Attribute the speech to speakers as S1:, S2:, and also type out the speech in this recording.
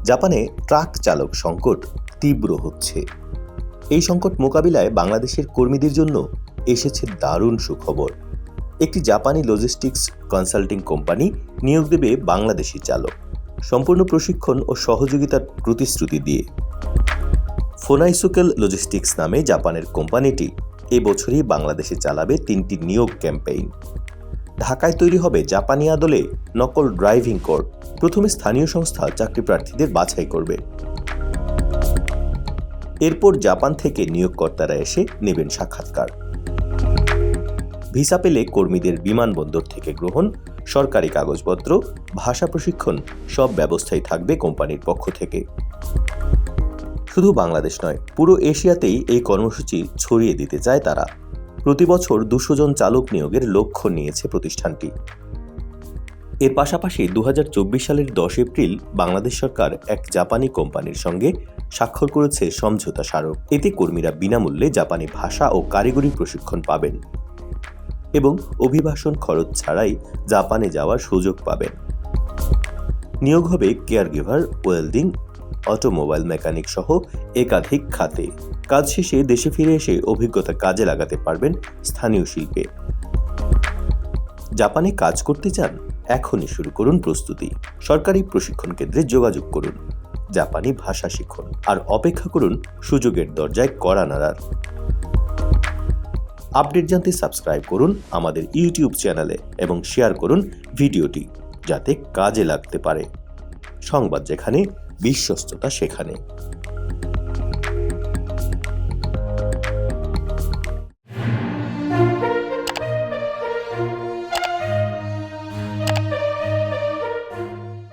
S1: জাপানে ট্রাক চালক সংকট তীব্র হচ্ছে। এই সংকট মোকাবিলায় বাংলাদেশের কর্মীদের জন্য এসেছে দারুণ সুখবর। একটি জাপানি লজিস্টিক্স কনসাল্টিং কোম্পানি নিয়োগ দেবে বাংলাদেশি চালক, সম্পূর্ণ প্রশিক্ষণ ও সহযোগিতার প্রতিশ্রুতি দিয়ে। ফোনাইসুকেল লজিস্টিক্স নামে জাপানের কোম্পানিটি এবছরই বাংলাদেশে চালাবে 3টি নিয়োগ ক্যাম্পেইন। ঢাকায় তৈরি হবে জাপানি আদলে নকল ড্রাইভিং কোর্ট। প্রথমে স্থানীয় সংস্থা চাকরি প্রার্থীদের বাছাই করবে। এরপর জাপান থেকে নিয়োগকর্তারা এসে নেবেন সাক্ষাৎকার। ভিসা পেলে কর্মীদের বিমানবন্দর থেকে গ্রহণ, সরকারি কাগজপত্র, ভাষা প্রশিক্ষণ সব ব্যবস্থাই থাকবে কোম্পানির পক্ষ থেকে। শুধু বাংলাদেশ নয়, পুরো এশিয়াতেই এই কর্মসূচি ছড়িয়ে দিতে চায় তারা। প্রতি বছর 200 জন চালক নিয়োগের লক্ষ্য নিয়েছে প্রতিষ্ঠানটি। এর পাশাপাশি 2024 সালের 10 এপ্রিল বাংলাদেশ সরকার এক জাপানি কোম্পানির সঙ্গে স্বাক্ষর করেছে সমঝোতা স্মারক। এতে কর্মীরা বিনামূল্যে জাপানি ভাষা ও কারিগরি প্রশিক্ষণ পাবেন এবং অভিবাসন খরচ ছাড়াই জাপানে যাওয়ার সুযোগ পাবেন। নিয়োগ হবে কেয়ারগিভার, ওয়েল্ডিং, অটোমোবাইল মেকানিক সহ একাধিক খাতে। কাজ শেষে দেশে ফিরে এসে অভিজ্ঞতা কাজে লাগাতে পারবেন স্থানীয় শিল্পে। জাপানে কাজ করতে চান? এখনই শুরু করুন প্রস্তুতি। সরকারি প্রশিক্ষণ কেন্দ্রে যোগাযোগ করুন, জাপানি ভাষা শিখুন আর অপেক্ষা করুন সুযোগের দরজায় কড়া নাড়ার। আপডেট জানতে সাবস্ক্রাইব করুন আমাদের ইউটিউব চ্যানেলে এবং শেয়ার করুন ভিডিওটি, যাতে কাজে লাগতে পারে। সংবাদ যেখানে, বিশ্বস্ততা সেখানে।